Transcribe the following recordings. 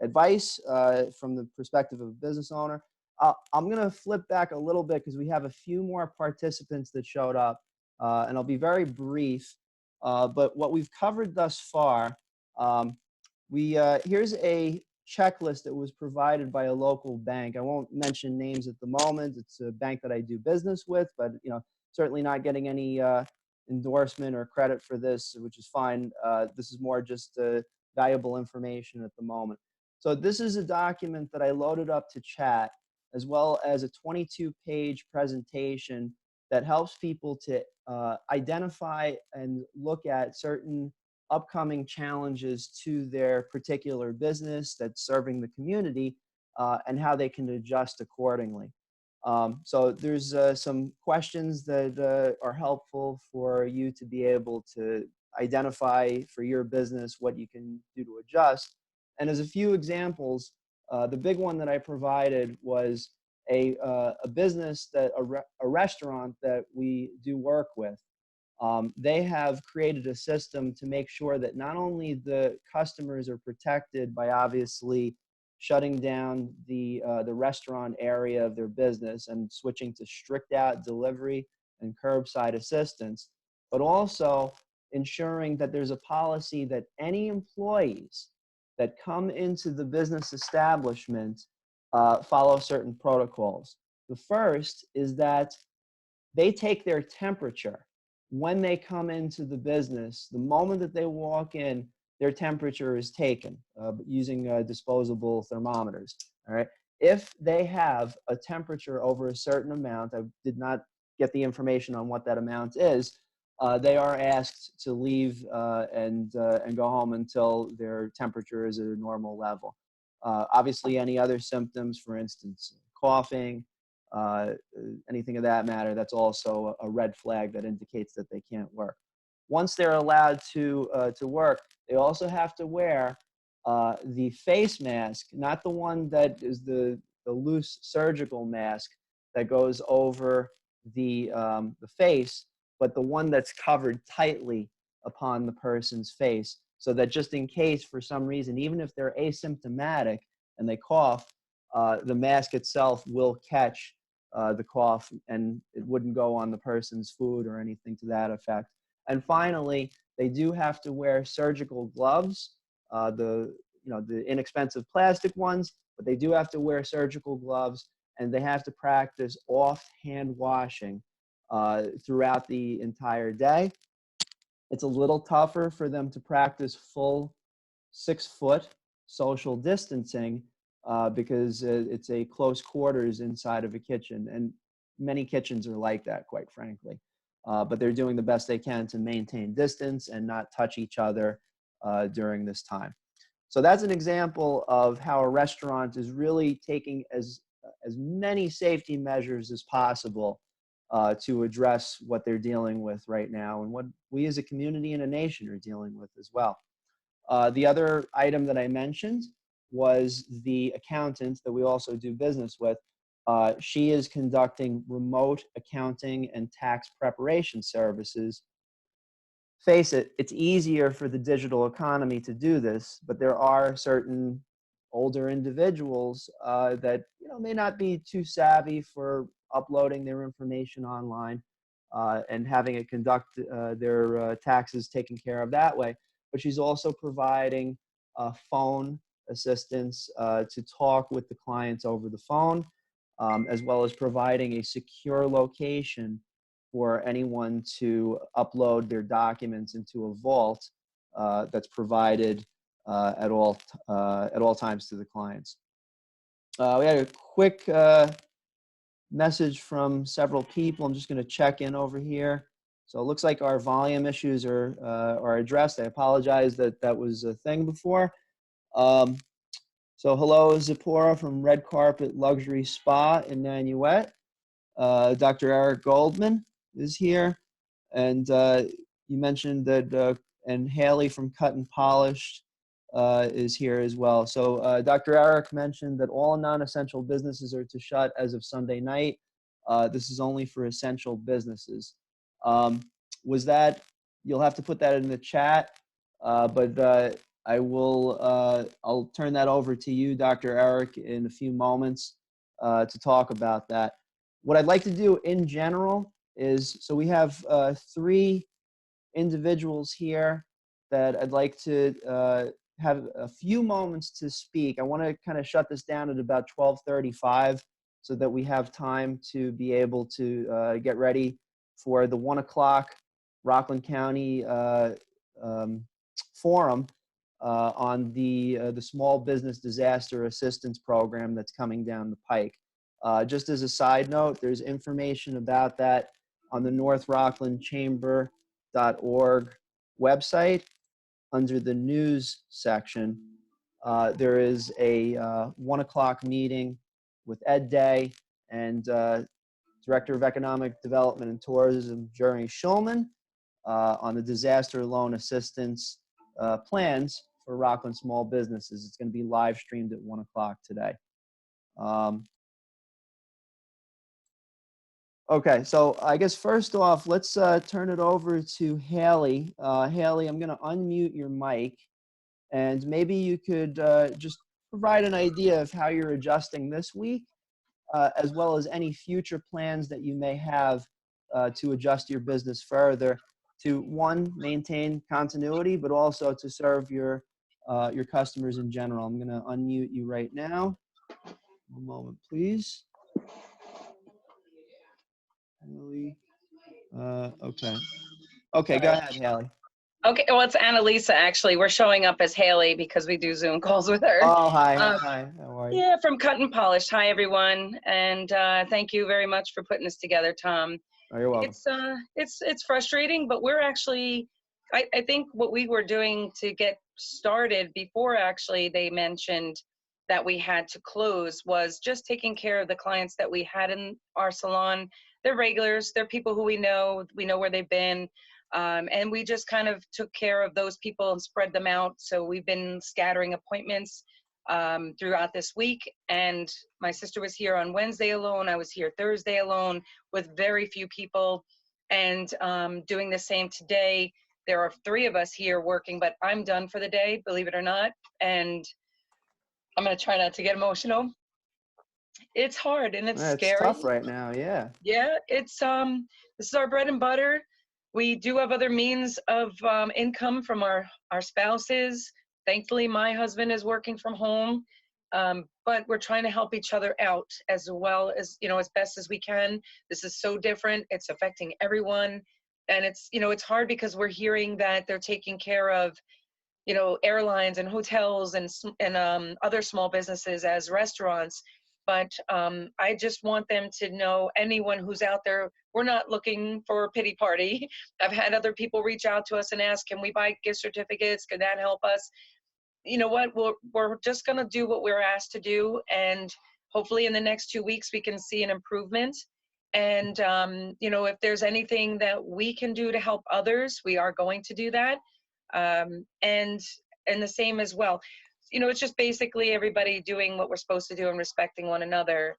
advice from the perspective of a business owner. I'm going to flip back a little bit because we have a few more participants that showed up, and I'll be very brief. But what we've covered thus far, here's a checklist that was provided by a local bank. I won't mention names at the moment. It's a bank that I do business with, but certainly not getting any endorsement or credit for this, which is fine. This is more just valuable information at the moment. So this is a document that I loaded up to chat, as well as a 22-page presentation that helps people to identify and look at certain upcoming challenges to their particular business that's serving the community, and how they can adjust accordingly. So there's some questions that are helpful for you to be able to identify for your business what you can do to adjust. And as a few examples, the big one that I provided was a business, a restaurant that we do work with. They have created a system to make sure that not only the customers are protected by obviously shutting down the restaurant area of their business and switching to strict out delivery and curbside assistance, but also ensuring that there's a policy that any employees that come into the business establishment follow certain protocols. The first is that they take their temperature when they come into the business. The moment that they walk in, their temperature is taken using disposable thermometers. All right. If they have a temperature over a certain amount, I did not get the information on what that amount is, they are asked to leave and go home until their temperature is at a normal level. Obviously, any other symptoms, for instance, coughing, anything of that matter, that's also a red flag that indicates that they can't work. Once they're allowed to work, they also have to wear the face mask, not the one that is the loose surgical mask that goes over the face, but the one that's covered tightly upon the person's face, so that just in case for some reason, even if they're asymptomatic and they cough, the mask itself will catch the cough and it wouldn't go on the person's food or anything to that effect. And finally, they do have to wear surgical gloves, the inexpensive plastic ones, but they do have to wear surgical gloves, and they have to practice off-hand washing throughout the entire day. It's a little tougher for them to practice full 6-foot social distancing because it's a close quarters inside of a kitchen, and many kitchens are like that, quite frankly. But they're doing the best they can to maintain distance and not touch each other during this time. So that's an example of how a restaurant is really taking as many safety measures as possible to address what they're dealing with right now and what we as a community and a nation are dealing with as well. The other item that I mentioned was the accountant that we also do business with. She is conducting remote accounting and tax preparation services. Face it, it's easier for the digital economy to do this, but there are certain older individuals that may not be too savvy for uploading their information online and having it conduct their taxes taken care of that way. But she's also providing phone assistance to talk with the clients over the phone, as well as providing a secure location for anyone to upload their documents into a vault that's provided at all times to the clients. We had a quick message from several people. I'm just going to check in over here. So it looks like our volume issues are addressed. I apologize that was a thing before. So hello, Zipporah from Red Carpet Luxury Spa in Nanuet. Dr. Eric Goldman is here. And you mentioned that, and Haley from Cut and Polished is here as well. So Dr. Eric mentioned that all non-essential businesses are to shut as of Sunday night. This is only for essential businesses. Was that, you'll have to put that in the chat, but I will, I'll turn that over to you, Dr. Eric, in a few moments to talk about that. What I'd like to do in general is, so we have three individuals here that I'd like to have a few moments to speak. I want to kind of shut this down at about 12:35 so that we have time to be able to get ready for the 1 o'clock Rockland County forum on the Small Business Disaster Assistance Program that's coming down the pike. Just as a side note, there's information about that on the North Rockland Chamber.org website under the news section. There is a 1 o'clock meeting with Ed Day and Director of Economic Development and Tourism, Jeremy Schulman, on the disaster loan assistance plans for Rockland small businesses. It's going to be live streamed at 1 o'clock today. Okay, so I guess first off, let's turn it over to Haley. Haley, I'm going to unmute your mic, and maybe you could just provide an idea of how you're adjusting this week, as well as any future plans that you may have to adjust your business further to, one, maintain continuity, but also to serve your customers in general. I'm going to unmute you right now. One moment, please. Haley. Okay. Okay, go ahead, Haley. Okay, well, it's Annalisa, actually. We're showing up as Haley because we do Zoom calls with her. Oh, hi. Hi, how are you? Yeah, from Cut and Polish. Hi, everyone. And thank you very much for putting this together, Tom. Oh, you're welcome. It's frustrating, but we're actually, I think what we were doing to get started before actually they mentioned that we had to close was just taking care of the clients that we had in our salon. They're regulars, they're people who we know where they've been. And we just kind of took care of those people and spread them out. So we've been scattering appointments throughout this week. And my sister was here on Wednesday alone. I was here Thursday alone with very few people, and doing the same today. There are 3 of us here working, but I'm done for the day, believe it or not. And I'm going to try not to get emotional. It's hard and it's scary. It's tough right now, yeah. Yeah, it's this is our bread and butter. We do have other means of income from our spouses. Thankfully, my husband is working from home, but we're trying to help each other out as well as, as best as we can. This is so different. It's affecting everyone. And it's, it's hard because we're hearing that they're taking care of, airlines and hotels and other small businesses as restaurants. But I just want them to know, anyone who's out there, we're not looking for a pity party. I've had other people reach out to us and ask, can we buy gift certificates? Can that help us? You know what? We're just going to do what we're asked to do. And hopefully in the next 2 weeks, we can see an improvement. And, if there's anything that we can do to help others, we are going to do that. And the same as well. It's just basically everybody doing what we're supposed to do and respecting one another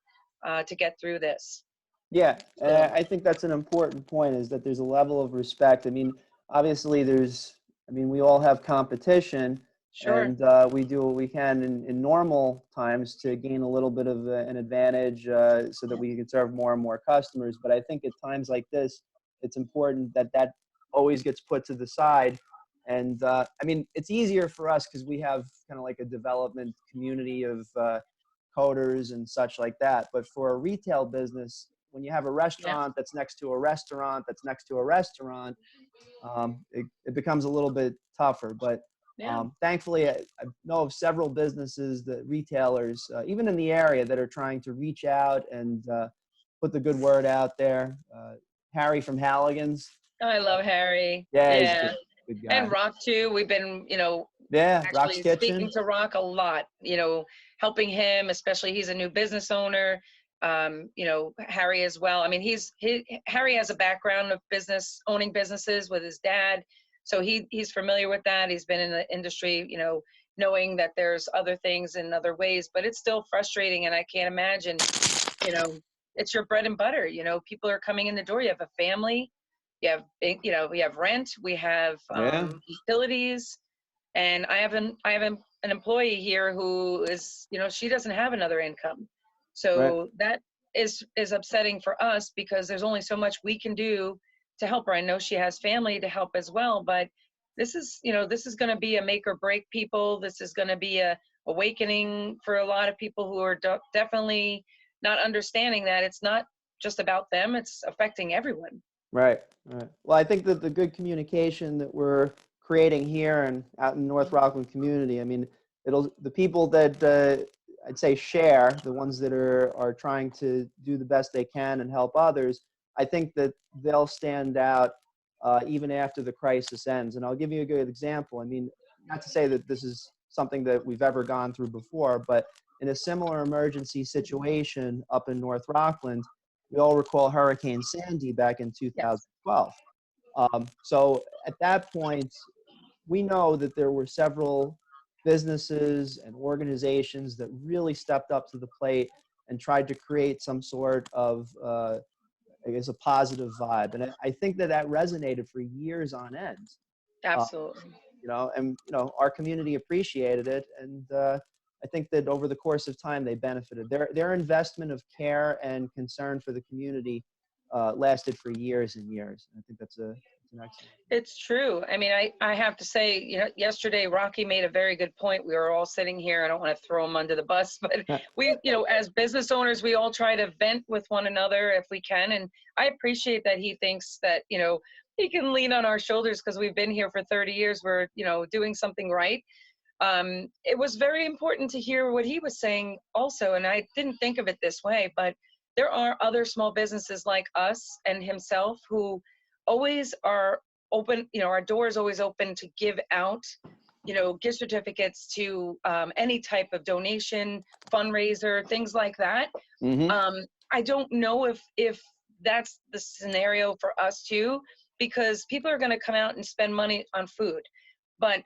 to get through this. Yeah, I think that's an important point, is that there's a level of respect. I mean, obviously we all have competition. Sure. And we do what we can in normal times to gain a little bit of an advantage so that we can serve more and more customers. But I think at times like this, it's important that always gets put to the side. And it's easier for us because we have kind of like a development community of coders and such like that. But for a retail business, when you have a restaurant that's next to a restaurant that's next to a restaurant, it becomes a little bit tougher. But thankfully, I know of several businesses, that retailers, even in the area, that are trying to reach out and put the good word out there. Harry from Halligan's. I love Harry. Yeah. He's good guy. And Rock too. We've been, actually speaking to Rock a lot, helping him, especially he's a new business owner. Harry as well. I mean, Harry has a background of owning businesses with his dad. So he's familiar with that. He's been in the industry, knowing that there's other things and other ways, but it's still frustrating. And I can't imagine, it's your bread and butter. People are coming in the door. You have a family, we have rent, we have utilities. And I have an employee here who is, she doesn't have another income. Right. So that is upsetting for us because there's only so much we can do to help her. I know she has family to help as well, but this is going to be a make or break people. This is going to be a awakening for a lot of people who are definitely not understanding that it's not just about them, it's affecting everyone. Right, right. Well, I think that the good communication that we're creating here and out in North Mhm. Rockland community, I mean, the people that I'd say share, the ones that are trying to do the best they can and help others, I think that they'll stand out even after the crisis ends. And I'll give you a good example. I mean, not to say that this is something that we've ever gone through before, but in a similar emergency situation up in North Rockland, we all recall Hurricane Sandy back in Yes, 2012. So at that point, we know that there were several businesses and organizations that really stepped up to the plate and tried to create some sort of, I guess, a positive vibe. And I think that that resonated for years on end. Uh, absolutely. and our community appreciated it, and I think that over the course of time they benefited. Their investment of care and concern for the community lasted for years and years. And I think that's an excellent It's true. I mean, I have to say, yesterday Rocky made a very good point. We were all sitting here. I don't want to throw him under the bus, but thing. as business owners, we all try to vent with one another if we can. And I appreciate that he thinks that, he can lean on our shoulders because we've been here for 30 years. We're, doing something right. It was very important to hear what he was saying also. And I didn't think of it this way, but there are other small businesses like us and himself who always are open. Our door is always open to give out, gift certificates to any type of donation, fundraiser, things like that. Hmm. I don't know if that's the scenario for us too, because people are going to come out and spend money on food, but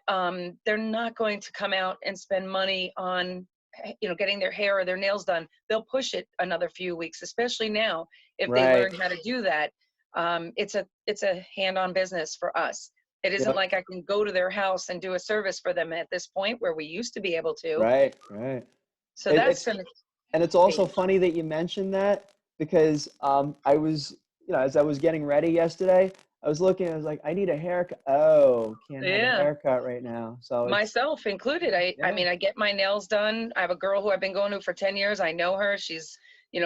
they're not going to come out and spend money on getting their hair or their nails done. They'll push it another few weeks, especially now if they Right. learn how to do that. It's a hand-on business for us. It isn't Yep. like I can go to their house and do a service for them at this point where we used to be able to. Right. Right. So It, that's it's going to and it's also change. funny that you mentioned that because I was, as I was getting ready yesterday, I was looking, I was like, I need a haircut. Oh, can't have a Yeah. haircut right now. So it's, Myself included. I yeah. mean, I get my nails done. I have a girl who I've been going to for 10 years. I know her. She's,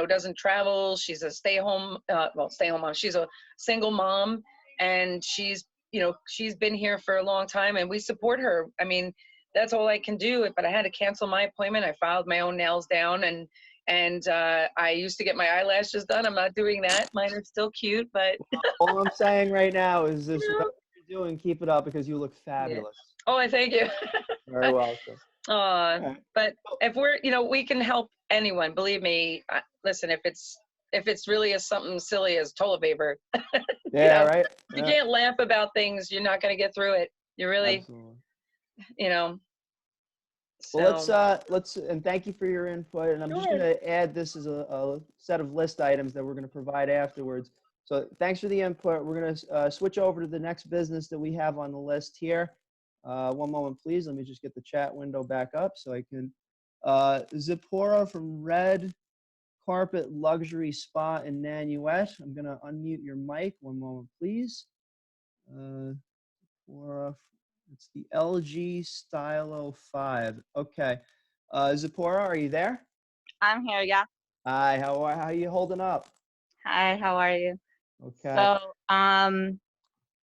doesn't travel. She's a stay-home mom. She's a single mom, and she's been here for a long time, and we support her. I mean, that's all I can do. But I had to cancel my appointment. I filed my own nails down, and I used to get my eyelashes done. I'm not doing that. Mine are still cute, but All I'm saying right now is you this, know, whatever you're doing, keep it up because you look yeah. fabulous. Oh, I thank you. Very welcome. Uh, All right. but if we're, we can help anyone. Believe me. Listen, if it's really as something silly as toilet paper, you Yeah, know, right. you Yeah, can't laugh about things. You're not going to get through it. You really, absolutely. you know. Well, So and thank you for your input. And I'm just going sure. to add this as a set of list items that we're going to provide afterwards. So thanks for the input. We're going to switch over to the next business that we have on the list here. One moment, please. Let me just get the chat window back up so I can. Zipporah from Red Carpet Luxury Spa in Nanuet. I'm going to unmute your mic. One moment, please. Zipporah, it's the LG Stylo 5. Okay. Zipporah, are you there? I'm here, yeah. Hi, how are you holding up? Hi, how are you? Okay. So,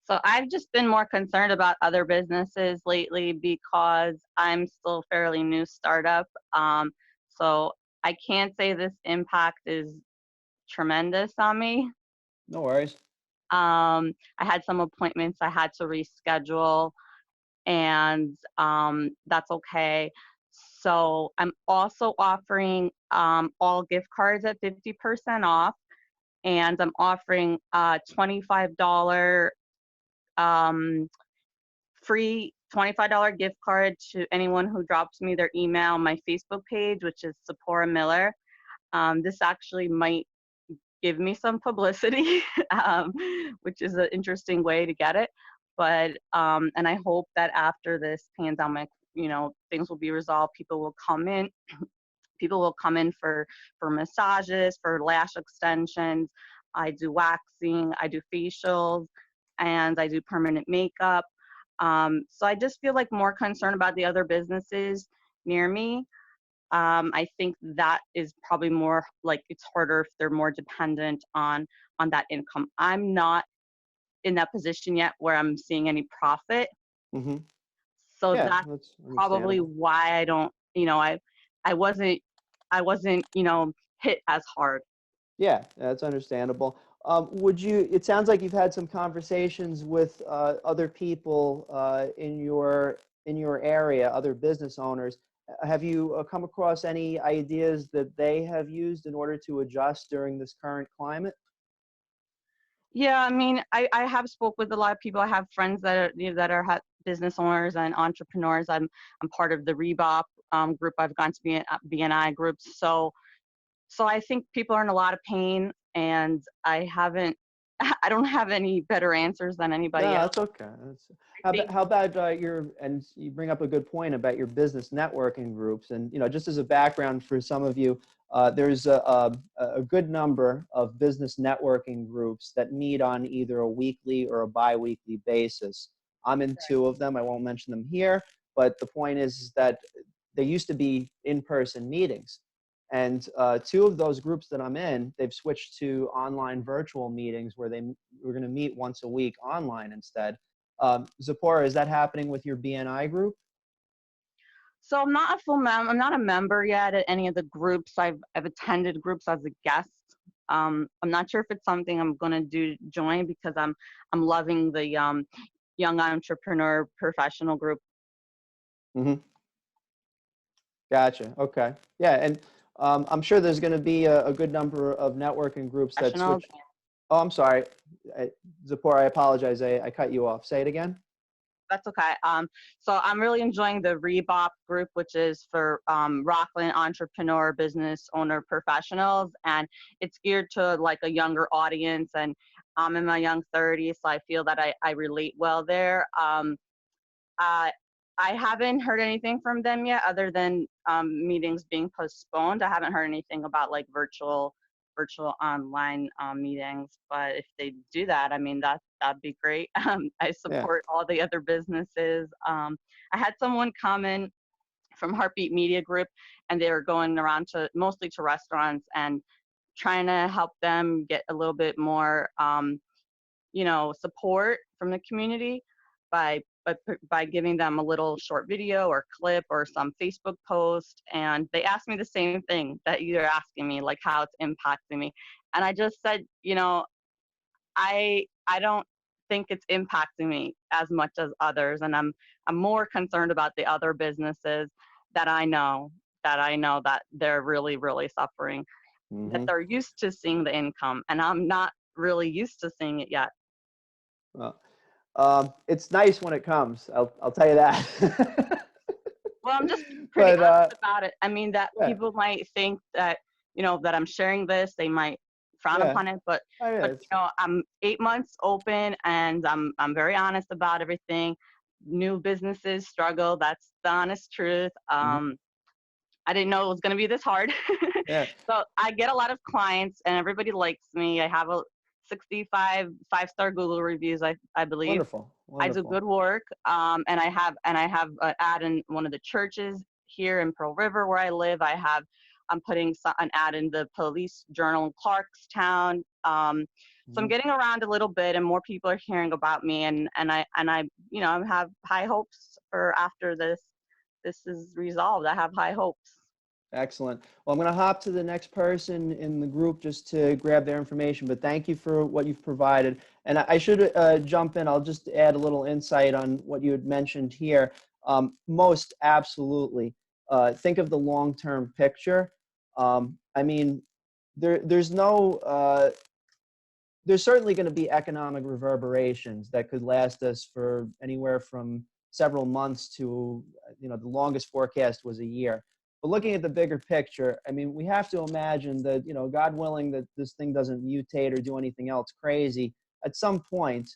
so I've just been more concerned about other businesses lately because I'm still fairly new startup. So I can't say this impact is tremendous on me. No worries. I had some appointments I had to reschedule, and that's okay. So I'm also offering all gift cards at 50% off, and I'm offering a $25 free $25 gift card to anyone who drops me their email on my Facebook page, which is Sephora Miller. This actually might give me some publicity, which is an interesting way to get it. But and I hope that after this pandemic, things will be resolved. People will come in for massages, for lash extensions. I do waxing, I do facials, and I do permanent makeup. So I just feel like more concerned about the other businesses near me. I think that is probably more like it's harder if they're more dependent on that income. I'm not in that position yet where I'm seeing any profit. Hmm. So Yeah, that's that's probably understandable. why I don't, I wasn't, hit as hard. Yeah, that's understandable. It sounds like you've had some conversations with other people in your area, other business owners. Have you come across any ideas that they have used in order to adjust during this current climate? Yeah, I mean, I have spoke with a lot of people. I have friends that are, business owners and entrepreneurs. I'm part of the Rebop group. I've gone to BNI groups. So I think people are in a lot of pain, and I haven't, I don't have any better answers than anybody No, else. that's okay. I think, How about and you bring up a good point about your business networking groups. And, just as a background for some of you, there's a good number of business networking groups that meet on either a weekly or a bi-weekly basis. I'm in two of them. I won't mention them here, but the point is that they used to be in-person meetings. And two of those groups that I'm in, they've switched to online virtual meetings where we're going to meet once a week online instead. Zipporah, is that happening with your BNI group? so I'm not a full member. I'm not a member yet at any of the groups. I've attended groups as a guest. I'm not sure if it's something I'm gonna join because I'm loving the young entrepreneur professional group. Hmm. Gotcha. Okay. Yeah, and I'm sure there's going to be a good number of networking groups that Professionals. switch. Oh, I'm sorry, Zipporah. I apologize. I cut you off. Say it again. That's okay. So I'm really enjoying the Rebop group, which is for Rockland entrepreneur, business owner professionals, and it's geared to like a younger audience. And I'm in my young 30s, so I feel that I relate well there. Uh, I haven't heard anything from them yet, other than meetings being postponed. I haven't heard anything about like virtual online meetings. But if they do that, I mean that'd be great. I Yeah. support all the other businesses. I had someone come in from Heartbeat Media Group, and they were going around to mostly to restaurants and trying to help them get a little bit more support from the community by by giving them a little short video or clip or some Facebook post. And they asked me the same thing that you're asking me, like how it's impacting me. And I just said, I don't think it's impacting me as much as others. And I'm more concerned about the other businesses that I know that they're really, really suffering, that Hmm. they're used to seeing the income. And I'm not really used to seeing it yet. Well, it's nice when it comes. I'll tell you that. Well, I'm just being pretty But honest about it. I mean, that yeah, people might think that, that I'm sharing this, they might frown yeah, upon it, but oh, yeah. I'm 8 months open, and I'm very honest about everything. New businesses struggle. That's the honest truth. Mhm. I didn't know it was going to be this hard. Yeah, So I get a lot of clients, and everybody likes me. I have a 65 5-star Google reviews, I believe. wonderful, I do wonderful. good work, and I have an ad in one of the churches here in Pearl River where I live. I'm putting an ad in the Police Journal in Clarkstown. So I'm Mhm. getting around a little bit, and more people are hearing about me, and I I have high hopes for after this is resolved. I have high hopes. Excellent. Well, I'm going to hop to the next person in the group just to grab their information, but thank you for what you've provided. And I should jump in. I'll just add a little insight on what you had mentioned here. Most absolutely. Think of the long-term picture. I mean, there's no there's certainly going to be economic reverberations that could last us for anywhere from several months to, the longest forecast was a year. But looking at the bigger picture, I mean, we have to imagine that, God willing, that this thing doesn't mutate or do anything else crazy. At some point,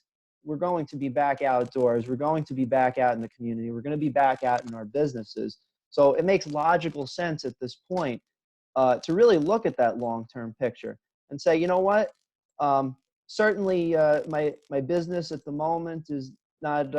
we're going to be back outdoors. We're going to be back out in the community. We're going to be back out in our businesses. So it makes logical sense at this point to really look at that long-term picture and say, you know what? Certainly, my business at the moment is not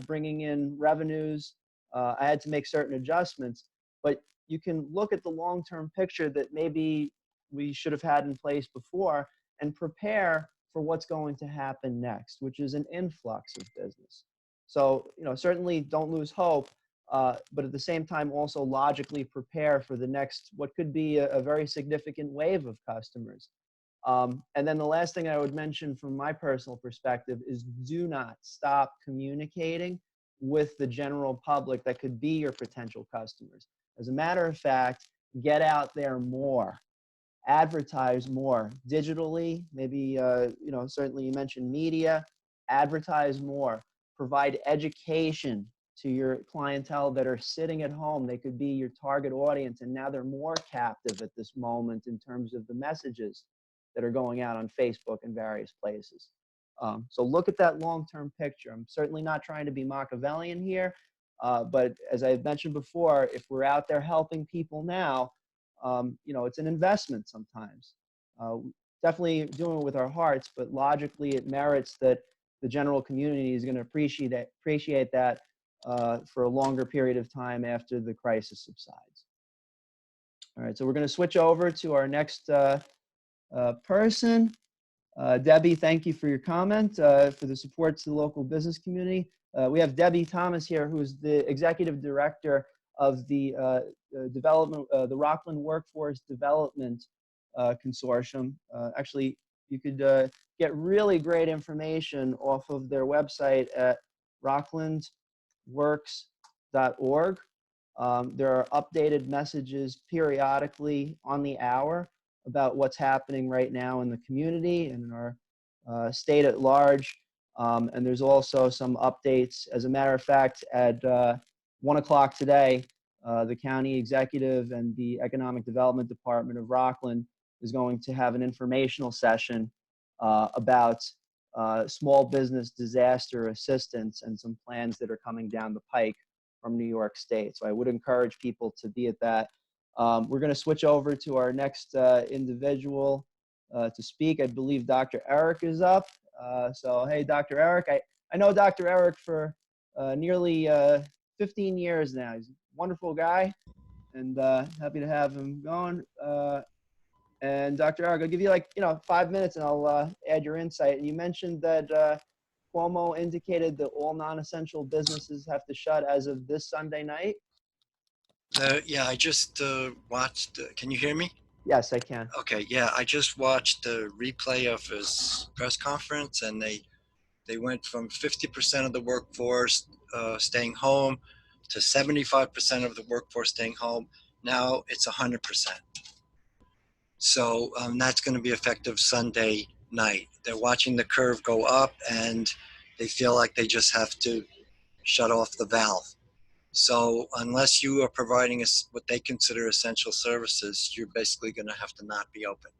bringing in revenues. I had to make certain adjustments, but you can look at the long-term picture that maybe we should have had in place before and prepare for what's going to happen next, which is an influx of business. So, certainly don't lose hope, but at the same time, also logically prepare for the next, what could be a very significant wave of customers. And then the last thing I would mention from my personal perspective is do not stop communicating with the general public that could be your potential customers. As a matter of fact, get out there more, advertise more digitally, maybe, certainly you mentioned media, advertise more, provide education to your clientele that are sitting at home. They could be your target audience, and now they're more captive at this moment in terms of the messages that are going out on Facebook and various places. So look at that long-term picture. I'm certainly not trying to be Machiavellian here, but as I mentioned before, if we're out there helping people now, it's an investment sometimes. Definitely doing it with our hearts, but logically it merits that the general community is going to appreciate that for a longer period of time after the crisis subsides. All right, so we're going to switch over to our next person. Debbie, thank you for your comment, for the support to the local business community. We have Debbie Thomas here, who is the executive director of the the Rockland Workforce Development Consortium. Actually, you could get really great information off of their website at rocklandworks.org. There are updated messages periodically on the hour about what's happening right now in the community and in our state at large. And there's also some updates. As a matter of fact, at 1 o'clock today, the county executive and the Economic Development Department of Rockland is going to have an informational session about small business disaster assistance and some plans that are coming down the pike from New York State. So I would encourage people to be at that. We're going to switch over to our next individual to speak. I believe Dr. Eric is up. So, hey, Dr. Eric. I know Dr. Eric for nearly 15 years now. He's a wonderful guy, and happy to have him going. And Dr. Eric, I'll give you 5 minutes, and I'll add your insight. And you mentioned that Cuomo indicated that all non-essential businesses have to shut as of this Sunday night. Yeah, I just watched. Can you hear me? Yes, I can. Okay, yeah, I just watched the replay of his press conference, and they went from 50% of the workforce staying home to 75% of the workforce staying home. Now it's 100%. So that's going to be effective Sunday night. They're watching the curve go up, and they feel like they just have to shut off the valve. So unless you are providing what they consider essential services, you're basically going to have to not be open.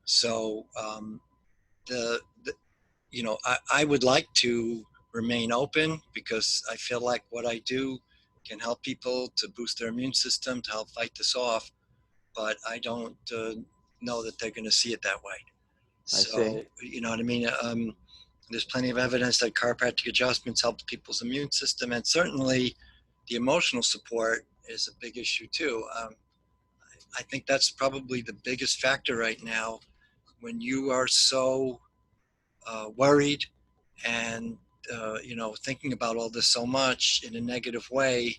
So I would like to remain open because I feel like what I do can help people to boost their immune system, to help fight this off. But I don't know that they're going to see it that way. So, you know what I mean? There's plenty of evidence that chiropractic adjustments help people's immune system, and certainly the emotional support is a big issue too. I think that's probably the biggest factor right now when you are so worried and thinking about all this so much in a negative way.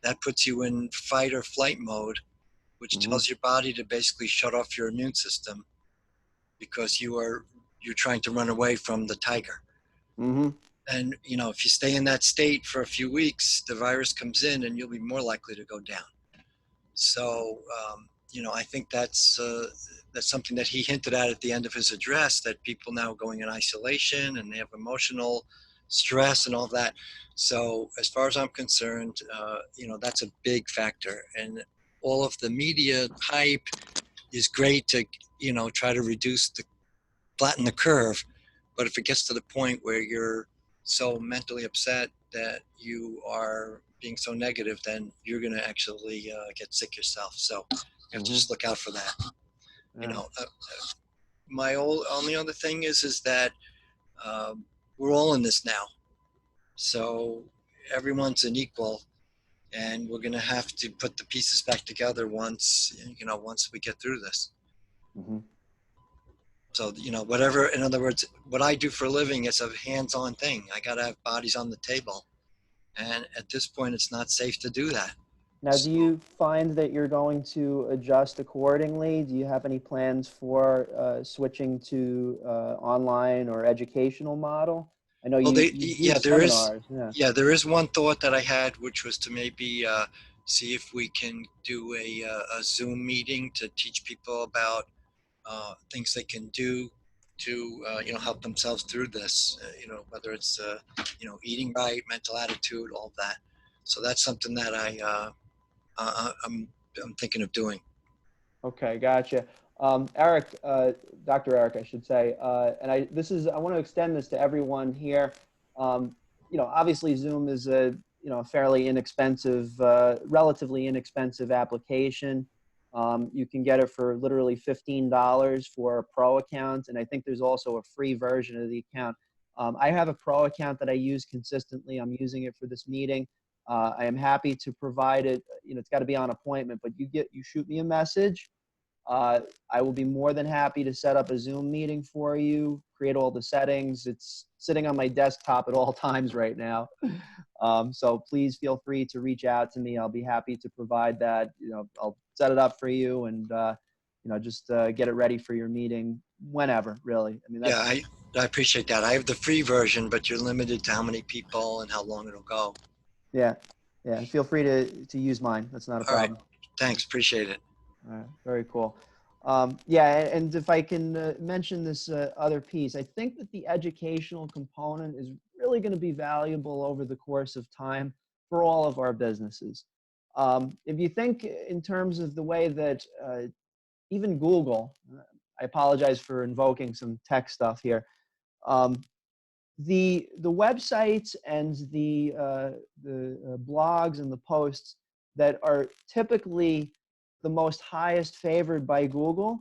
That puts you in fight or flight mode, which tells your body to basically shut off your immune system because you're trying to run away from the tiger. And if you stay in that state for a few weeks, the virus comes in and you'll be more likely to go down. So I think that's something that he hinted at the end of his address, that people now going in isolation and they have emotional stress and all that. So as far as I'm concerned, that's a big factor. And all of the media hype is great to try to flatten the curve, But if it gets to the point where you're so mentally upset that you are being so negative, then you're going to actually get sick yourself. So you have to just look out for that. You Yeah. know, my only other thing is that we're all in this now. So everyone's an equal, and we're going to have to put the pieces back together once we get through this. Mhm. So, whatever, in other words, what I do for a living is a hands-on thing. I got to have bodies on the table. And at this point, it's not safe to do that. Now, do you find that you're going to adjust accordingly? Do you have any plans for switching to online or educational model? I know Well, you do seminars. Yeah. there is one thought that I had, which was to maybe see if we can do a Zoom meeting to teach people about things they can do to help themselves through this. Whether it's eating right, mental attitude, all of that. So that's something that I'm thinking of doing. Okay, gotcha. Eric, Dr. Eric, I should say, and I want to extend this to everyone here. Obviously Zoom is a, fairly inexpensive, relatively inexpensive application. You can get it for literally $15 for a pro account, and I think there's also a free version of the account. I have a pro account that I use consistently. I'm using it for this meeting. I am happy to provide it. It's got to be on appointment, but you shoot me a message. I will be more than happy to set up a Zoom meeting for you, create all the settings. It's sitting on my desktop at all times right now. So please feel free to reach out to me. I'll be happy to provide that. I'll set it up for you and, just get it ready for your meeting whenever, really. I mean, Yeah, I appreciate that. I have the free version, but you're limited to how many people and how long it'll go. yeah. Feel free to use mine. That's not a All right. problem. Thanks. Appreciate it. All right, very cool. And if I can mention this other piece, I think that the educational component is really going to be valuable over the course of time for all of our businesses. If you think in terms of the way that even Google, I apologize for invoking some tech stuff here, the websites and the blogs and the posts that are typically the most highest favored by Google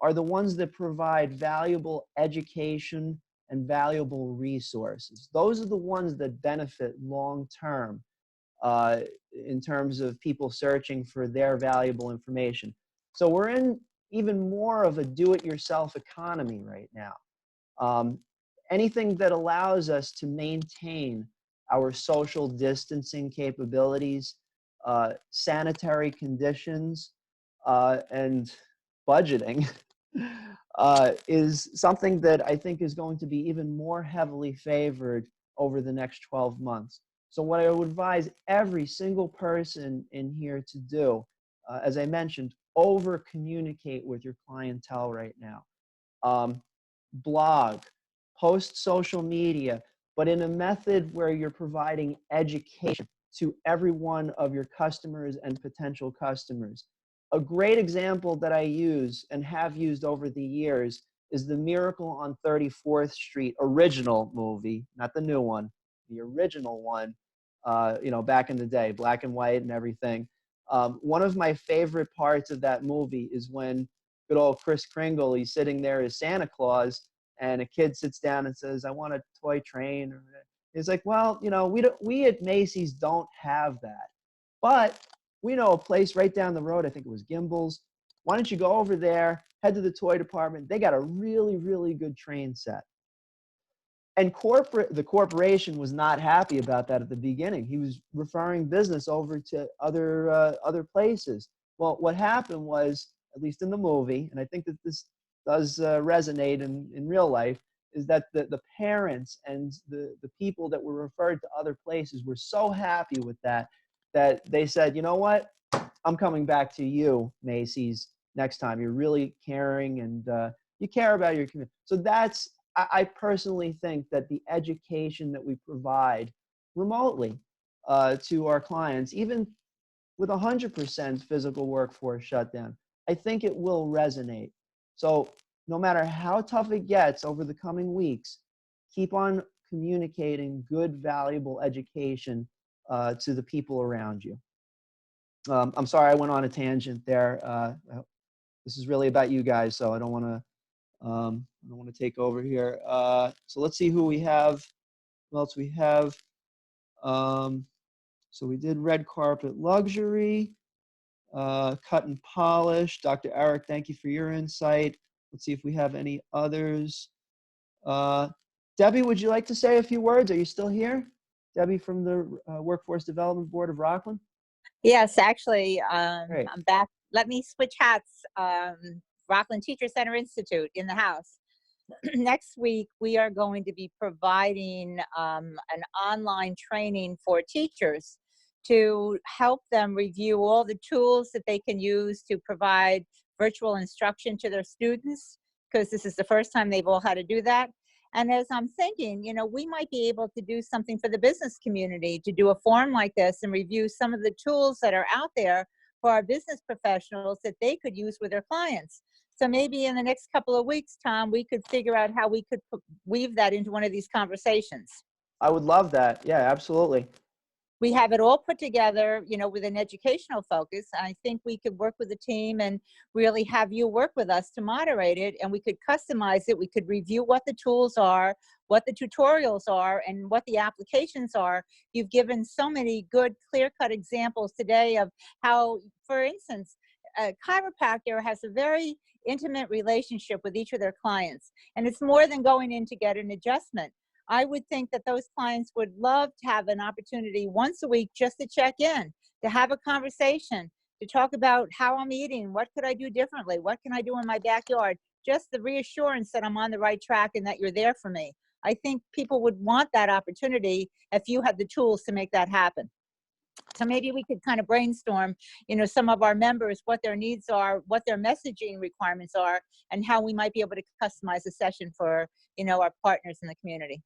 are the ones that provide valuable education and valuable resources. Those are the ones that benefit long term in terms of people searching for their valuable information. So we're in even more of a do-it-yourself economy right now. Anything that allows us to maintain our social distancing capabilities, sanitary conditions, and budgeting is something that I think is going to be even more heavily favored over the next 12 months. So what I would advise every single person in here to do, as I mentioned, over communicate with your clientele right now. Blog, post social media, but in a method where you're providing education to every one of your customers and potential customers. A great example that I use and have used over the years is the Miracle on 34th Street original movie, not the new one, the original one, back in the day, black and white and everything. One of my favorite parts of that movie is when good old Kris Kringle, he's sitting there as Santa Claus, and a kid sits down and says, "I want a toy train." He's like, "Well, we at Macy's don't have that, but we know a place right down the road. I think it was Gimbel's. Why don't you go over there, head to the toy department? They got a really, really good train set." And the corporation was not happy about that at the beginning. He was referring business over to other places. Well, what happened was, at least in the movie, and I think that this does resonate in real life, is that the parents and the people that were referred to other places were so happy with that they said, "You know what? I'm coming back to you, Macy's, next time. You're really caring and you care about your community." So I personally think that the education that we provide remotely to our clients, even with 100% physical workforce shutdown, I think it will resonate. So no matter how tough it gets over the coming weeks, keep on communicating good, valuable education to the people around you. I'm sorry I went on a tangent there. This is really about you guys, so I don't want to take over here. So let's see who we have. Who else we have? So we did red carpet luxury, cut and polish. Dr. Eric, thank you for your insight. Let's see if we have any others. Debbie, would you like to say a few words? Are you still here? Debbie from the Workforce Development Board of Rockland? Yes, actually, Great. I'm back. Let me switch hats. Rockland Teacher Center Institute in the house. Next week, we are going to be providing an online training for teachers to help them review all the tools that they can use to provide virtual instruction to their students, because this is the first time they've all had to do that. And as I'm thinking, you know, we might be able to do something for the business community, to do a forum like this and review some of the tools that are out there for our business professionals that they could use with their clients. So maybe in the next couple of weeks, Tom, we could figure out how we could weave that into one of these conversations. I would love that. Yeah, absolutely. We have it all put together, you know, with an educational focus. I think we could work with the team and really have you work with us to moderate it, and we could customize it. We could review what the tools are, what the tutorials are, and what the applications are. You've given so many good, clear-cut examples today of how, for instance, a chiropractor has a very intimate relationship with each of their clients, and it's more than going in to get an adjustment. I would think that those clients would love to have an opportunity once a week just to check in, to have a conversation, to talk about how I'm eating, what could I do differently, what can I do in my backyard, just the reassurance that I'm on the right track and that you're there for me. I think people would want that opportunity if you had the tools to make that happen. So maybe we could kind of brainstorm, you know, some of our members, what their needs are, what their messaging requirements are, and how we might be able to customize a session for, you know, our partners in the community.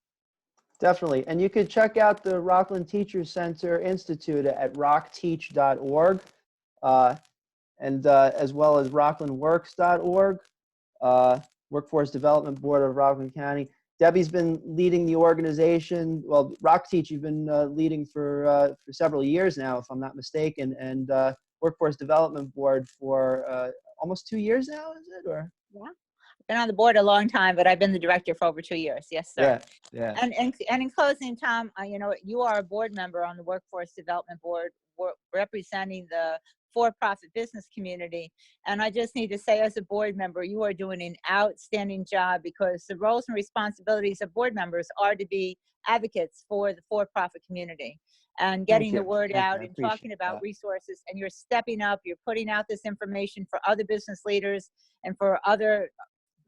Definitely. And you could check out the Rockland Teacher Center Institute at rockteach.org, and as well as rocklandworks.org, Workforce Development Board of Rockland County. Debbie's been leading the organization. Well, RockTeach, you've been leading for several years now, if I'm not mistaken, and Workforce Development Board for almost 2 years now, is it? Or Yeah. Been on the board a long time, but I've been the director for over 2 years. Yes, sir. Yeah. And in closing, Tom, you know, you are a board member on the Workforce Development Board, representing the for-profit business community. And I just need to say, as a board member, you are doing an outstanding job, because the roles and responsibilities of board members are to be advocates for the for-profit community and getting the word out and talking about resources. And you're stepping up, you're putting out this information for other business leaders and for other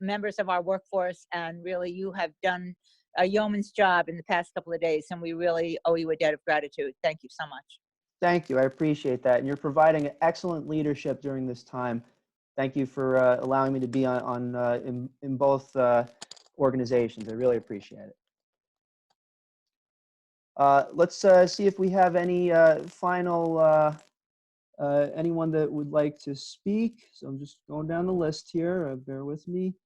members of our workforce, and really you have done a yeoman's job in the past couple of days, and we really owe you a debt of gratitude. Thank you so much. Thank you. I appreciate that. And you're providing excellent leadership during this time. Thank you for allowing me to be in both organizations. I really appreciate it. Let's see if we have any final anyone that would like to speak. So I'm just going down the list here. Bear with me.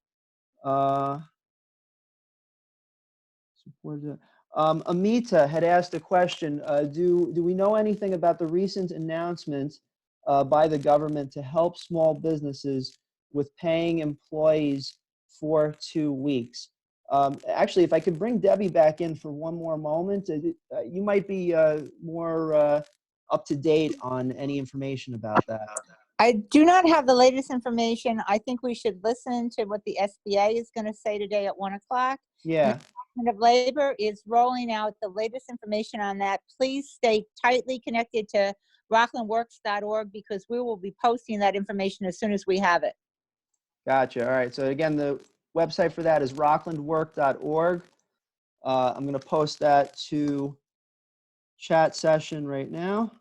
Amita had asked a question. Do we know anything about the recent announcement by the government to help small businesses with paying employees for 2 weeks? Actually, if I could bring Debbie back in for one more moment, you might be more up to date on any information about that. I do not have the latest information. I think we should listen to what the SBA is going to say today at 1 o'clock. Yeah. The Department of Labor is rolling out the latest information on that. Please stay tightly connected to rocklandworks.org, because we will be posting that information as soon as we have it. Gotcha. All right. So again, the website for that is rocklandwork.org. I'm going to post that to chat session right now.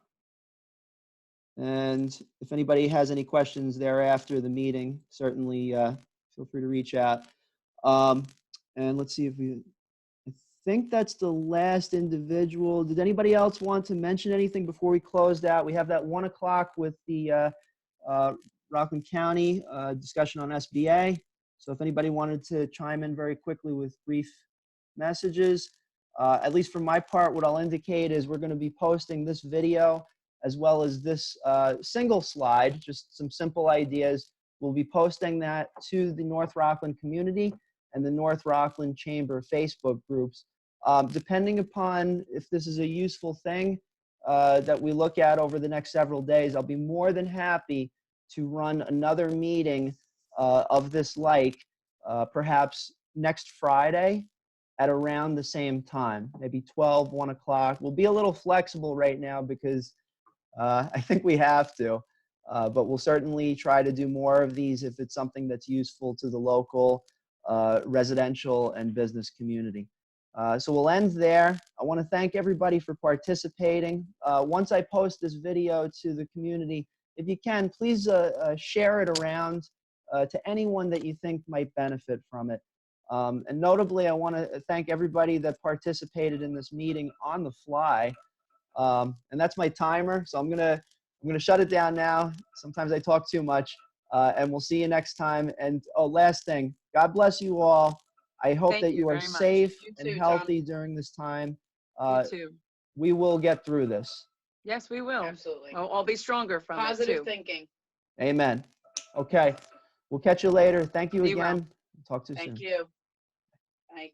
And if anybody has any questions thereafter the meeting, certainly feel free to reach out. And let's see if I think that's the last individual. Did anybody else want to mention anything before we closed out? We have that 1 o'clock with the Rockland County discussion on SBA. So if anybody wanted to chime in very quickly with brief messages, at least for my part, what I'll indicate is we're going to be posting this video as well as this single slide, just some simple ideas. We'll be posting that to the North Rockland community and the North Rockland Chamber Facebook groups. Depending upon if this is a useful thing that we look at over the next several days, I'll be more than happy to run another meeting of this like, perhaps next Friday at around the same time, maybe 12, 1 o'clock. We'll be a little flexible right now because I think we have to, but we'll certainly try to do more of these if it's something that's useful to the local residential and business community. So we'll end there. I want to thank everybody for participating. Once I post this video to the community, if you can, please share it around to anyone that you think might benefit from it. And notably, I want to thank everybody that participated in this meeting on the fly. And that's my timer, so I'm gonna shut it down now. Sometimes I talk too much, and we'll see you next time. And oh, last thing, God bless you all. I hope Thank that you you are very much. safe You and too, healthy during this time. You too. We will get through this. Yes, we will. Absolutely. We'll all be stronger from it Positive too. thinking. Amen. Okay, we'll catch you later. Thank you Be well. again. Talk to you soon. Thank you. Bye.